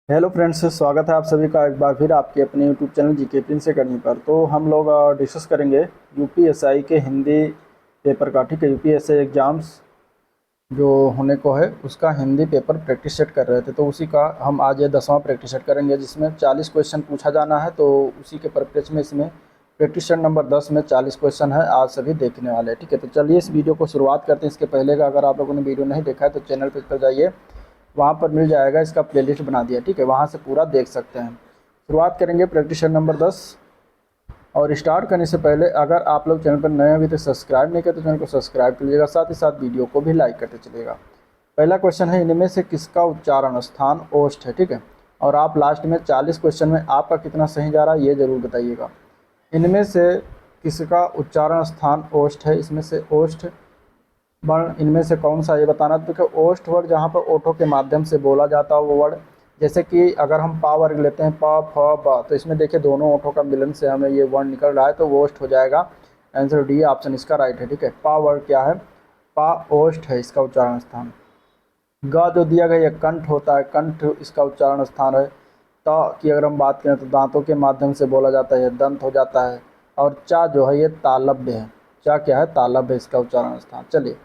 Hello friends, स्वागत है आप सभी का एक बार फिर आपके अपने YouTube channel GK Prince academy पर। तो हम लोग डिस्कस करेंगे यूपीएसआई के हिंदी पेपर का। ठीक है, यूपीएसआई एग्ज़ाम्स जो होने को है उसका हिंदी पेपर प्रैक्टिस सेट कर रहे थे, तो उसी का हम आज ये 10वां प्रैक्टिस सेट करेंगे जिसमें 40 क्वेश्चन पूछा जाना है। तो उसी के परिप्रेक्ष्य में इसमें प्रैक्टिस सेट नंबर 10 में 40 क्वेश्चन है, आज सभी देखने वाले हैं। ठीक है, तो चलिए इस वीडियो को शुरुआत करते हैं। इसके पहले का अगर आप लोगों ने वीडियो नहीं देखा है तो चैनल पर जाइए, वहाँ पर मिल जाएगा, इसका प्लेलिस्ट बना दिया। ठीक है, वहाँ से पूरा देख सकते हैं। शुरुआत करेंगे प्रैक्टिस नंबर 10। और स्टार्ट करने से पहले अगर आप लोग चैनल पर नए अभी तक सब्सक्राइब नहीं करते तो चैनल को सब्सक्राइब कर लीजिएगा, साथ ही साथ वीडियो को भी लाइक करते चलिएगा। पहला क्वेश्चन है, इनमें से किसका उच्चारण स्थान ओष्ठ है। ठीक है, और आप लास्ट में 40 क्वेश्चन में आपका कितना सही जा रहा है ये ज़रूर बताइएगा। इनमें से किसका उच्चारण स्थान ओष्ठ है, इसमें से ओष्ठ वर्ण इनमें से कौन सा ये बताना। तो देखिए, ओष्ठ वर्ड जहाँ पर ओठों के माध्यम से बोला जाता है वो वर्ड, जैसे कि अगर हम पा वर्ग लेते हैं प फ ब, तो इसमें देखिए दोनों ओठों का मिलन से हमें ये वर्ण निकल रहा है, तो वो ओष्ठ हो जाएगा। आंसर डी ऑप्शन इसका राइट है। ठीक है, पा वर्ग क्या है, पा ओष्ठ है इसका उच्चारण स्थान। ग जो दिया गया ये कंठ होता है, कंठ इसका उच्चारण स्थान है। त की अगर हम बात करें तो दांतों के माध्यम से बोला जाता है, दंत हो जाता है। और चा जो है ये तालव्य है, चा क्या है, तालव्य इसका उच्चारण स्थान। चलिए,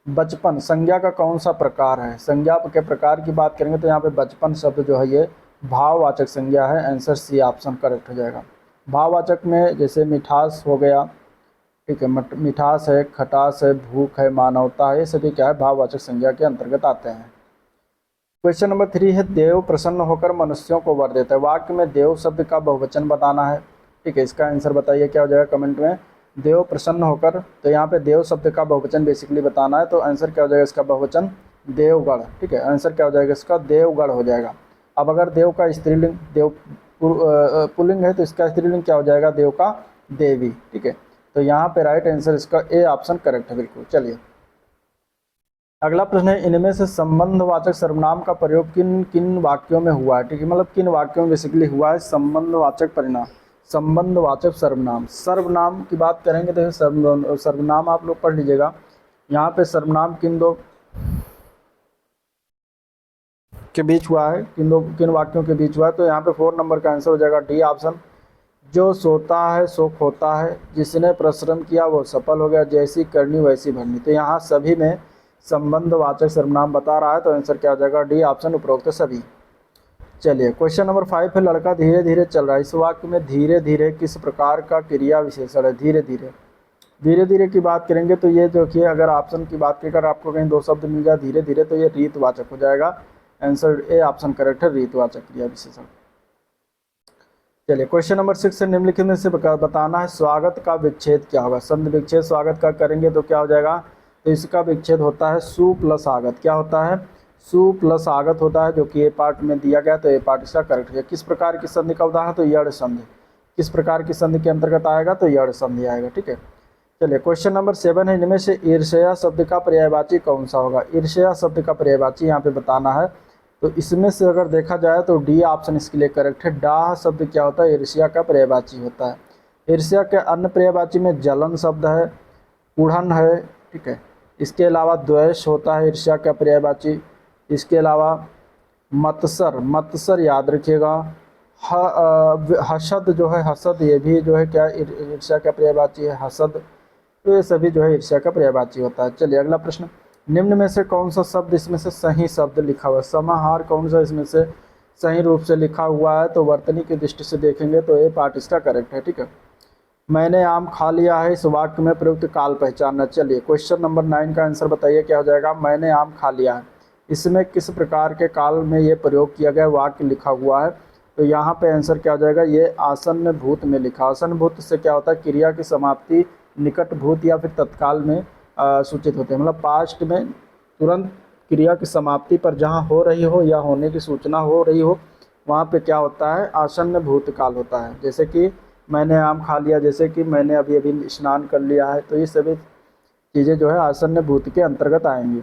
बचपन संज्ञा का कौन सा प्रकार है। संज्ञा के प्रकार की बात करेंगे तो यहाँ पे बचपन शब्द जो है ये भाववाचक संज्ञा है। आंसर सी ऑप्शन करेक्ट हो जाएगा। भाववाचक में जैसे मिठास हो गया, ठीक है, मिठास है, खटास है, भूख है, मानवता है, ये सभी क्या है, भाववाचक संज्ञा के अंतर्गत आते हैं। क्वेश्चन नंबर 3 है, देव प्रसन्न होकर मनुष्यों को वर देता है। वाक्य में देव शब्द का बहुवचन बताना है। ठीक है, इसका आंसर बताइए क्या हो जाएगा कमेंट में। देव प्रसन्न होकर, तो यहाँ पे देव शब्द का बहुवचन बेसिकली बताना है, तो आंसर क्या हो जाएगा इसका बहुवचन, देवगढ़। ठीक है, आंसर क्या हो जाएगा इसका, देवगढ़ हो जाएगा। अब अगर देव का स्त्रीलिंग देव पुल्लिंग है तो इसका स्त्रीलिंग क्या हो जाएगा, देव का देवी। ठीक है, तो यहाँ पे राइट आंसर इसका ए ऑप्शन करेक्ट है बिल्कुल। चलिए, अगला प्रश्न है, इनमें से संबंधवाचक सर्वनाम का प्रयोग किन किन वाक्यों में हुआ है। ठीक है, मतलब किन वाक्यों में बेसिकली हुआ है संबंधवाचक परिणाम, संबंधवाचक सर्वनाम। सर्वनाम की बात करेंगे तो सर्वनाम आप लोग पढ़ लीजिएगा। यहाँ पे सर्वनाम किन दो के बीच हुआ है, किन वाक्यों के बीच हुआ है, तो यहाँ पे 4 नंबर का आंसर हो जाएगा डी ऑप्शन। जो सोता है सो खोता है, जिसने परिश्रम किया वो सफल हो गया, जैसी करनी वैसी भरनी। तो यहाँ सभी में संबंधवाचक सर्वनाम बता रहा है, तो आंसर क्या हो जाएगा, डी ऑप्शन उपरोक्त सभी। चलिए, क्वेश्चन नंबर 5 है, लड़का धीरे धीरे चल रहा है। इस वाक्य में धीरे धीरे किस प्रकार का क्रिया विशेषण है। धीरे धीरे, धीरे धीरे की बात करेंगे तो ये जो कि अगर ऑप्शन की बात करें, अगर आपको कहीं 2 शब्द मिल जाए धीरे धीरे, तो ये रीतवाचक हो जाएगा। आंसर ए ऑप्शन करेक्ट है, रीतवाचक क्रिया विशेषण। चलिए, क्वेश्चन नंबर 6 है, निम्नलिखित में से बताना है स्वागत का विच्छेद क्या होगा। संधि विच्छेद स्वागत का करेंगे तो क्या हो जाएगा, तो इसका विच्छेद होता है सु प्लस आगत। क्या होता है, सु प्लस आगत होता है, जो कि ए पार्ट में दिया गया, तो ए पार्ट इसका करेक्ट है। किस प्रकार की संधि का उदाहरण, तो यड़ संधि। किस प्रकार की संधि के अंतर्गत आएगा, तो यड़ संधि आएगा। ठीक है, चलिए, क्वेश्चन नंबर 7 है, इनमें से ईर्ष्या शब्द का पर्यायवाची कौन सा होगा। ईर्ष्या शब्द का पर्यायवाची यहाँ पे बताना है, तो इसमें से अगर देखा जाए तो डी ऑप्शन इसके लिए करेक्ट है। डाह शब्द क्या होता है, ईर्ष्या का पर्यायवाची होता है। ईर्ष्या के अन्य पर्यायवाची में जलन शब्द है, उड़न है। ठीक है, इसके अलावा द्वेष होता है ईर्ष्या का पर्यायवाची। इसके अलावा मत्सर, मत्सर याद रखिएगा। हसद जो है, हसद ये भी जो है क्या ईर्ष्या का पर्यायवाची है, हसद। तो ये सभी जो है ईर्ष्या का पर्यायवाची होता है। चलिए, अगला प्रश्न, निम्न में से कौन सा शब्द इसमें से सही शब्द लिखा हुआ है। समाहार कौन सा इसमें से सही रूप से लिखा हुआ है, तो वर्तनी की दृष्टि से देखेंगे तो ये पार्ट इसका करेक्ट है। ठीक है, मैंने आम खा लिया है, इस वाक्य में प्रयुक्त काल पहचानना। चलिए, क्वेश्चन नंबर 9 का आंसर बताइए क्या हो जाएगा, मैंने आम खा लिया है। इसमें किस प्रकार के काल में ये प्रयोग किया गया वाक्य लिखा हुआ है, तो यहाँ पे आंसर क्या हो जाएगा, ये आसन्न भूत में लिखा। आसन्न भूत से क्या होता है, क्रिया की समाप्ति निकट भूत या फिर तत्काल में सूचित होते हैं। मतलब पास्ट में तुरंत क्रिया की समाप्ति पर जहाँ हो रही हो या होने की सूचना हो रही हो, वहाँ पे क्या होता है, आसन्न भूतकाल होता है। जैसे कि मैंने आम खा लिया, जैसे कि मैंने अभी अभी स्नान कर लिया है, तो ये सभी चीज़ें जो है आसन्न भूत के अंतर्गत आएंगी।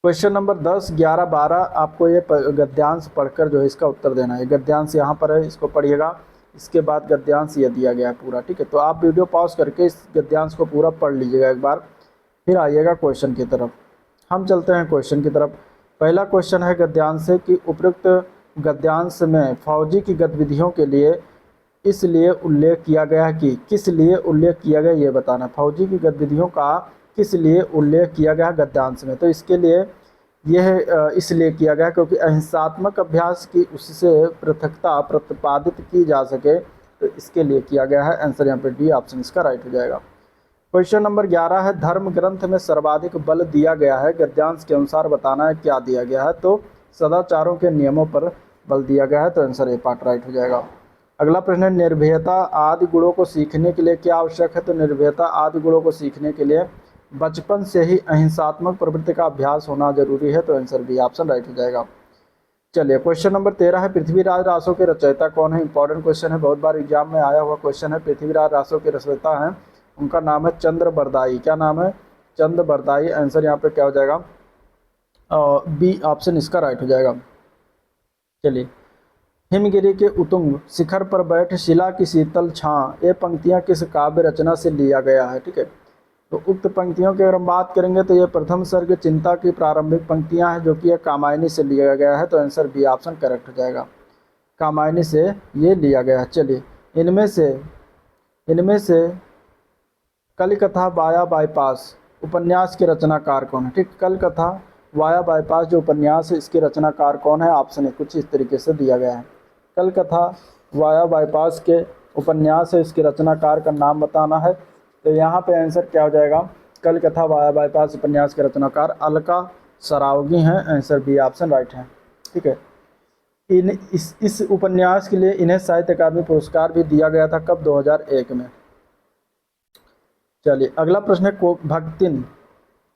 क्वेश्चन नंबर 10, 11, 12 आपको ये गद्यांश पढ़कर जो है इसका उत्तर देना है। गद्यांश यहाँ पर है, इसको पढ़िएगा। इसके बाद गद्यांश ये दिया गया है पूरा। ठीक है, तो आप वीडियो पॉज करके इस गद्यांश को पूरा पढ़ लीजिएगा एक बार, फिर आइएगा क्वेश्चन की तरफ। हम चलते हैं क्वेश्चन की तरफ। पहला क्वेश्चन है गद्यांश से कि उपयुक्त गद्यांश में फौजी की गतिविधियों के लिए इसलिए उल्लेख किया गया है कि किस लिए उल्लेख किया गया ये बताना। फौजी की गतिविधियों का किस लिए उल्लेख किया गया गद्यांश में, तो इसके लिए यह इसलिए किया गया क्योंकि अहिंसात्मक अभ्यास की उससे पृथकता प्रतिपादित की जा सके, तो इसके लिए किया गया है। आंसर यहाँ पे डी ऑप्शन इसका राइट हो जाएगा। क्वेश्चन नंबर 11 है, धर्म ग्रंथ में सर्वाधिक बल दिया गया है, गद्यांश के अनुसार बताना है क्या दिया गया है, तो सदाचारों के नियमों पर बल दिया गया है, तो आंसर ए पार्ट राइट हो जाएगा। अगला प्रश्न है, निर्भयता आदि गुणों को सीखने के लिए क्या आवश्यक है, तो निर्भयता आदि गुणों को सीखने के लिए बचपन से ही अहिंसात्मक प्रवृत्ति का अभ्यास होना जरूरी है, तो आंसर बी ऑप्शन राइट हो जाएगा। चलिए क्वेश्चन नंबर 13 है, पृथ्वीराज रासो के रचयिता कौन है। इंपॉर्टेंट क्वेश्चन है, बहुत बार एग्जाम में आया हुआ क्वेश्चन है। पृथ्वीराज रासो के रचयिता हैं, उनका नाम है चंद्र बरदाई। क्या नाम है, चंद्र बरदाई। आंसर यहाँ पे क्या हो जाएगा, बी ऑप्शन इसका राइट हो जाएगा। चलिए, हिमगिरी के उतुंग शिखर पर बैठ शिला की शीतल छां, ये पंक्तियां किस काव्य रचना से लिया गया है। ठीक है, तो उक्त पंक्तियों की अगर हम बात करेंगे तो ये प्रथम सर्ग चिंता की प्रारंभिक पंक्तियां हैं, जो कि ये कामायनी से लिया गया है, तो आंसर बी ऑप्शन करेक्ट हो जाएगा। कामायनी से ये लिया गया है। चलिए, इनमें से कलिकथा वाया बाईपास उपन्यास के रचनाकार कौन है। ठीक, कलिकथा वाया बाईपास जो उपन्यास है, इसके रचनाकार कौन है। ऑप्शन कुछ इस तरीके से दिया गया है, कलिकथा वाया बाईपास के उपन्यास है, इसके रचनाकार का नाम बताना है, तो यहाँ पे आंसर क्या हो जाएगा, कलिकथा वाया बाईपास उपन्यास के रचनाकार अलका सरावगी हैं। आंसर बी ऑप्शन राइट है। ठीक है, इस उपन्यास के लिए इन्हें साहित्य अकादमी पुरस्कार भी दिया गया था, कब, 2001 में। चलिए, अगला प्रश्न है, भक्तिन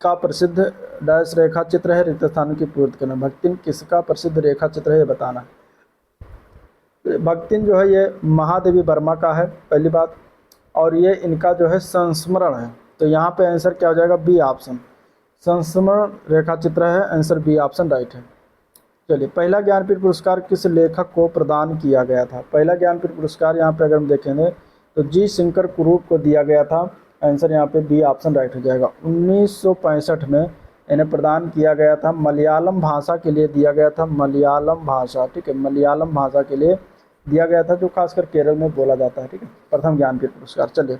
का प्रसिद्ध डैश रेखा चित्र है, रिक्त स्थानों की पूर्ति करना। भक्तिन किसका प्रसिद्ध रेखा चित्र है, ये बताना है। भक्तिन जो है ये महादेवी वर्मा का है, पहली बात, और ये इनका जो है संस्मरण है, तो यहाँ पे आंसर क्या हो जाएगा, बी ऑप्शन, संस्मरण रेखा चित्र है। आंसर बी ऑप्शन राइट है। चलिए, पहला ज्ञानपीठ पुरस्कार किस लेखक को प्रदान किया गया था। पहला ज्ञानपीठ पुरस्कार यहाँ पे अगर हम देखेंगे तो जी शंकर कुरूप को दिया गया था। आंसर यहाँ पे बी ऑप्शन राइट हो जाएगा। 1965 में इन्हें प्रदान किया गया था, मलयालम भाषा के लिए दिया गया था, मलयालम भाषा। ठीक है, मलयालम भाषा के लिए दिया गया था, जो खासकर केरल में बोला जाता है। ठीक है, प्रथम ज्ञानपीठ पुरस्कार। चलिए,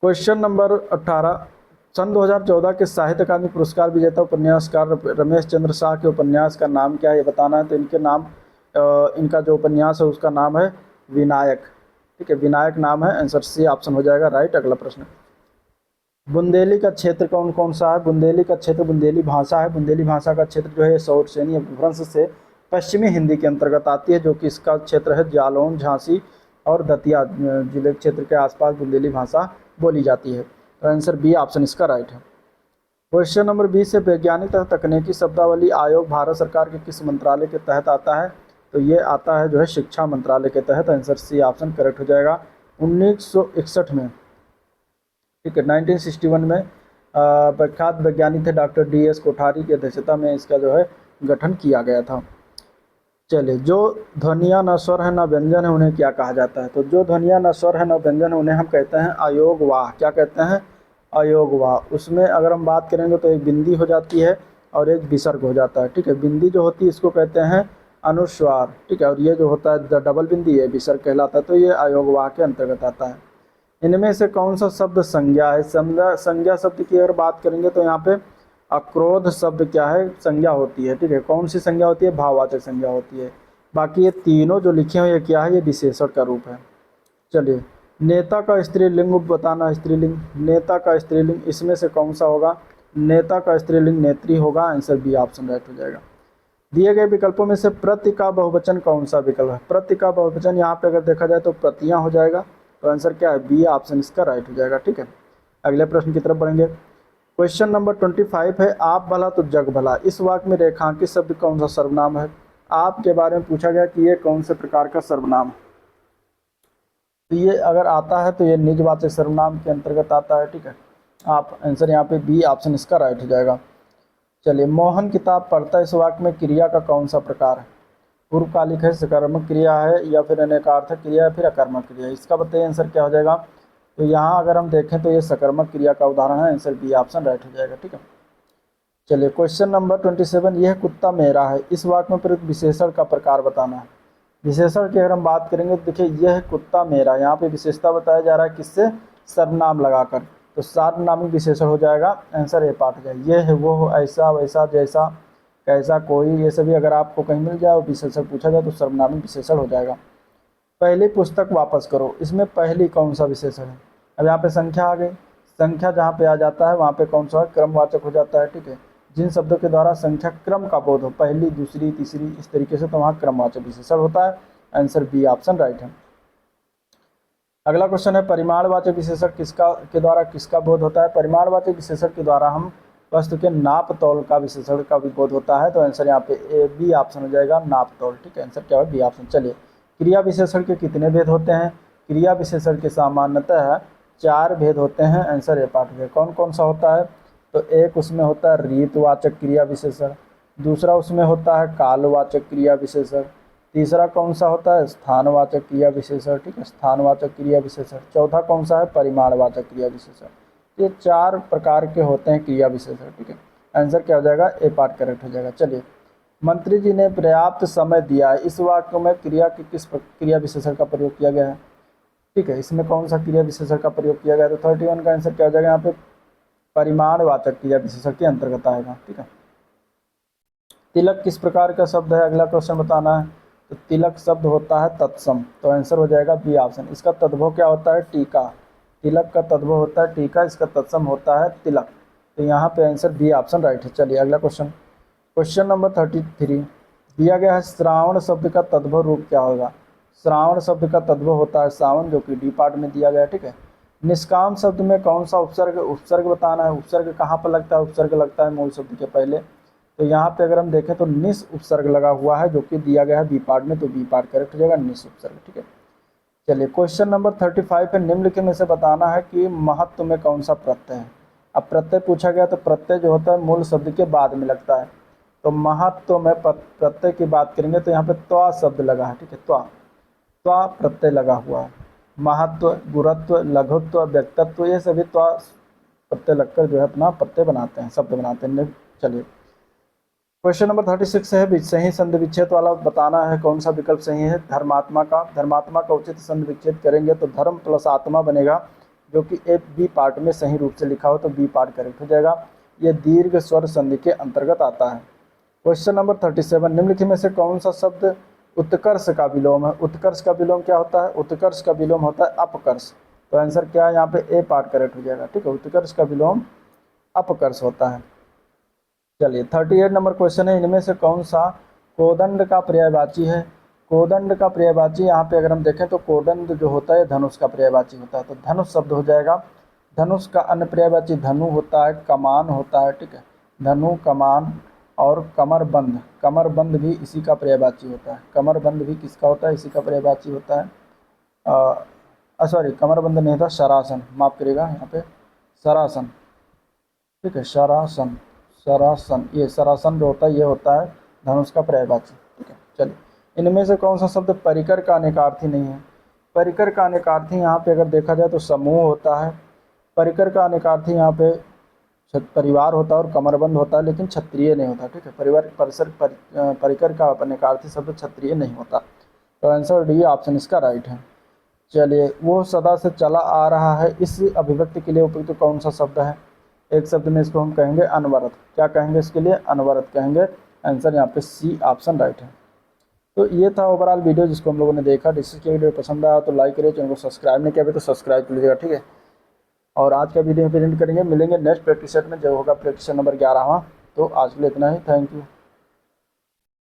क्वेश्चन नंबर 18, सन 2014 के साहित्य अकादमी पुरस्कार विजेता उपन्यासकार रमेश चंद्र शाह के उपन्यास का नाम क्या है, ये बताना है। तो इनका जो उपन्यास है उसका नाम है विनायक। ठीक है, विनायक नाम है। आंसर सी ऑप्शन हो जाएगा राइट। अगला प्रश्न, बुंदेली का क्षेत्र कौन कौन सा है। बुंदेली का क्षेत्र बुंदेली भाषा है। बुंदेली भाषा का क्षेत्र जो है सौरसेनी अपभ्रंश से पश्चिमी हिंदी के अंतर्गत आती है, जो कि इसका क्षेत्र है जालौन, झांसी और दतिया जिले क्षेत्र के आसपास बुंदेली भाषा बोली जाती है। तो आंसर बी ऑप्शन इसका राइट है। क्वेश्चन नंबर 20 से, वैज्ञानिक तथा तकनीकी शब्दावली आयोग भारत सरकार के किस मंत्रालय के तहत आता है। तो ये आता है जो है शिक्षा मंत्रालय के तहत। आंसर सी ऑप्शन करेक्ट हो जाएगा। 1961 में, ठीक है, 1961 में प्रख्यात वैज्ञानिक थे डॉक्टर DS कोठारी की अध्यक्षता में इसका जो है गठन किया गया था। चलिए, जो ध्वनियाँ न स्वर है न व्यंजन है उन्हें क्या कहा जाता है। तो जो ध्वनियाँ न स्वर है न व्यंजन है उन्हें हम कहते हैं अयोगवाह। क्या कहते हैं, अयोगवाह। उसमें अगर हम बात करेंगे तो एक बिंदी हो जाती है और एक विसर्ग हो जाता है। ठीक है, बिंदी जो होती है इसको कहते हैं अनुस्वार। ठीक है, और ये जो होता है डबल बिंदी है विसर्ग कहलाता है, तो ये अयोगवाह के अंतर्गत आता है। इनमें से कौन सा शब्द संज्ञा है। संज्ञा शब्द की अगर बात करेंगे तो यहाँ पे अक्रोध शब्द क्या है, संज्ञा होती है। ठीक है, कौन सी संज्ञा होती है, भाववाचक संज्ञा होती है। बाकी ये तीनों जो लिखे हुए ये क्या है, ये विशेषण का रूप है। चलिए, नेता का स्त्रीलिंग बताना। स्त्रीलिंग, नेता का स्त्रीलिंग, इसमें से कौन सा होगा, नेता का स्त्रीलिंग नेत्री होगा। आंसर बी ऑप्शन राइट हो जाएगा। दिए गए विकल्पों में से प्रति का बहुवचन कौन सा विकल्प है। प्रति का बहुवचन यहाँ पे अगर देखा जाए तो प्रतियां हो जाएगा, तो आंसर क्या है, बी ऑप्शन इसका राइट हो जाएगा। ठीक है, अगले प्रश्न की तरफ बढ़ेंगे। क्वेश्चन नंबर 25 है, आप भला तो जग भला। इस वाक्य में रेखांकित शब्द कौन सा सर्वनाम है। आप के बारे में पूछा गया कि ये कौन से प्रकार का सर्वनाम है। तो ये अगर आता है तो ये निजवाचक सर्वनाम के अंतर्गत आता है। ठीक है, आप आंसर यहाँ पे बी ऑप्शन इसका राइट हो जाएगा। चलिए, मोहन किताब पढ़ता है। इस वाक्य में क्रिया का कौन सा प्रकार है, पूर्वकालिक है, सकर्मक क्रिया है, या फिर अनेकार्थक क्रिया या फिर अकर्मक क्रिया है। इसका बताइए आंसर क्या हो जाएगा। तो यहाँ अगर हम देखें तो ये सकर्मक क्रिया का उदाहरण है। आंसर बी ऑप्शन राइट हो जाएगा। ठीक है, चलिए क्वेश्चन नंबर 27, यह कुत्ता मेरा है, इस वाक्य में प्रयुक्त विशेषण का प्रकार बताना है। विशेषण की अगर हम बात करेंगे तो देखिए यह कुत्ता मेरा, यहाँ पे विशेषता बताया जा रहा है किससे, सर्वनाम लगाकर, तो सार्वनामिक विशेषण हो जाएगा, आंसर ए पार्ट हो जाएगा। यह वो, ऐसा, वैसा, जैसा, कैसा, कोई, ये सभी अगर आपको कहीं मिल जाए और विशेषण पूछा जाए तो सर्वनामिक विशेषण हो जाएगा। पहली पुस्तक वापस करो, इसमें पहली कौन सा विशेषण है। अब यहाँ पे संख्या आ गई, संख्या जहाँ पे आ जाता है वहाँ पे कौन सा क्रमवाचक हो जाता है, ठीक है। जिन शब्दों के द्वारा संख्या क्रम का बोध हो, पहली, दूसरी, तीसरी, इस तरीके से, तो वहाँ क्रमवाचक विशेषण होता है, आंसर बी ऑप्शन राइट है। अगला क्वेश्चन है, परिमाणवाचक विशेषण किसका के द्वारा किसका बोध होता है। परिमाणवाचक विशेषण के द्वारा हम वस्तु के नाप तौल का विशेषण का भी बोध होता है, तो आंसर यहाँ पे ए बी ऑप्शन हो जाएगा, नाप तौल, ठीक है, आंसर क्या है, बी ऑप्शन। चलिए, क्रिया विशेषण के कितने भेद होते हैं। क्रिया विशेषण के सामान्यतः 4 भेद होते हैं, आंसर ए पार्ट है। कौन कौन सा होता है, तो एक उसमें होता है रीतवाचक क्रिया विशेषण, दूसरा उसमें होता है कालवाचक क्रिया विशेषण, तीसरा कौन सा होता है, स्थानवाचक क्रिया विशेषण, ठीक है, स्थानवाचक क्रिया विशेषण, चौथा कौन सा है, परिमाणवाचक क्रिया विशेषण। ये 4 प्रकार के होते हैं क्रिया विशेषण, ठीक है, आंसर क्या हो जाएगा, ए पार्ट करेक्ट हो जाएगा। चलिए, मंत्री जी ने पर्याप्त समय दिया है, इस वाक्य में क्रिया के किस क्रिया विशेषण का प्रयोग किया गया है, ठीक है, इसमें कौन सा क्रिया विशेषण का प्रयोग किया गया है, तो 31 का आंसर क्या हो जाएगा, यहाँ पे परिमाणवाचक क्रिया विशेषण के अंतर्गत आएगा, ठीक है। तिलक किस प्रकार का शब्द है, अगला क्वेश्चन बताना है, तो तिलक शब्द होता है तत्सम, तो आंसर हो जाएगा बी ऑप्शन। इसका तद्भव क्या होता है, टीका, तिलक का तद्भव होता है टीका, इसका तत्सम होता है तिलक, तो यहाँ पे आंसर बी ऑप्शन राइट है। चलिए अगला क्वेश्चन, क्वेश्चन नंबर 33 दिया गया है, श्रावण शब्द का तद्भव रूप क्या होगा। श्रावण शब्द का तद्भव होता है सावन, जो कि डी पार्ट में दिया गया है, ठीक है। निष्काम शब्द में कौन सा उपसर्ग, उपसर्ग बताना है, उपसर्ग कहाँ पर लगता है, उपसर्ग लगता है मूल शब्द के पहले, तो यहाँ पे अगर हम देखें तो निस उपसर्ग लगा हुआ है, जो कि दिया गया है बी पार्ट में, तो बी पार्ट करेक्ट हो जाएगा, निस उपसर्ग, ठीक है। चलिए क्वेश्चन नंबर 35 है, निम्नलिखित में से बताना है कि महत्व में कौन सा प्रत्यय है। अब प्रत्यय पूछा गया तो प्रत्यय जो होता है मूल शब्द के बाद में लगता है, तो महत्व में प्रत्यय की बात करेंगे तो यहाँ पे त्वा शब्द लगा है, ठीक है, त्वा, त्वा प्रत्यय लगा हुआ है। महत्व, गुरुत्व, लघुत्व, व्यक्तत्व, ये सभी त्वा प्रत्यय लगकर जो है अपना प्रत्यय बनाते हैं, शब्द बनाते हैं। चलिए क्वेश्चन नंबर 36 है, सही संधि विच्छेद वाला बताना है, कौन सा विकल्प सही है। धर्मात्मा का, धर्मात्मा का उचित संधि विच्छेद करेंगे तो धर्म प्लस आत्मा बनेगा, जो कि ए बी पार्ट में सही रूप से लिखा हो, तो बी पार्ट करेक्ट हो जाएगा। ये दीर्घ स्वर संधि के अंतर्गत आता है। क्वेश्चन नंबर 37, निम्नलिखित में से कौन सा शब्द उत्कर्ष का विलोम है। उत्कर्ष का विलोम क्या होता है, उत्कर्ष का विलोम होता है अपकर्ष, तो आंसर क्या है, यहाँ पे ए पार्ट करेक्ट हो जाएगा, ठीक है, उत्कर्ष का विलोम अपकर्ष होता है। चलिए 38 नंबर क्वेश्चन है, इनमें से कौन सा कोदंड का पर्यायवाची है। कोदंड का पर्यायवाची यहाँ पे अगर हम देखें तो कोदंड जो होता है धनुष का पर्यायवाची होता है, तो धनुष शब्द हो जाएगा। धनुष का अन्य पर्यायवाची धनु होता है, कमान होता है, ठीक है, धनु, कमान और कमरबंद, कमरबंद भी इसी का पर्यायवाची होता है। कमरबंद भी किसका होता है, इसी का पर्यायवाची होता है। सॉरी, कमरबंद नहीं था, शरासन, माफ करिएगा, यहाँ पे शरासन, ठीक है, शरासन, शरासन, ये शरासन जो होता है ये होता है धनुष का पर्यायवाची, ठीक है। चलिए, इनमें से कौन सा शब्द परिकर का अनेकार्थी नहीं है। परिकर का अनेकार्थी यहाँ पे अगर देखा जाए तो समूह होता है। परिकर का अनेकार्थी यहाँ पे परिवार होता है और कमरबंद होता है, लेकिन क्षत्रिय नहीं होता, ठीक है। परिवार परिकर का अनेकार्थी शब्द क्षत्रिय नहीं होता, तो आंसर डी ऑप्शन इसका राइट है। चलिए, वो सदा से चला आ रहा है, इस अभिव्यक्ति के लिए उपयुक्त कौन सा शब्द है। एक शब्द में इसको हम कहेंगे अनवरत, क्या कहेंगे इसके लिए, अनवरत कहेंगे, आंसर यहाँ पे सी ऑप्शन राइट है। तो ये था ओवरऑल वीडियो जिसको हम लोगों ने देखा। डिस्कस किया, वीडियो पसंद आया तो लाइक करिए, चैनल को सब्सक्राइब नहीं किया तो सब्सक्राइब कर लीजिएगा, ठीक है। और आज का वीडियो प्रेजेंट करेंगे, मिलेंगे नेक्स्ट प्रैक्टिस सेट में, जो होगा प्रैक्टिस नंबर 11वां। तो आज के लिए इतना ही, थैंक यू।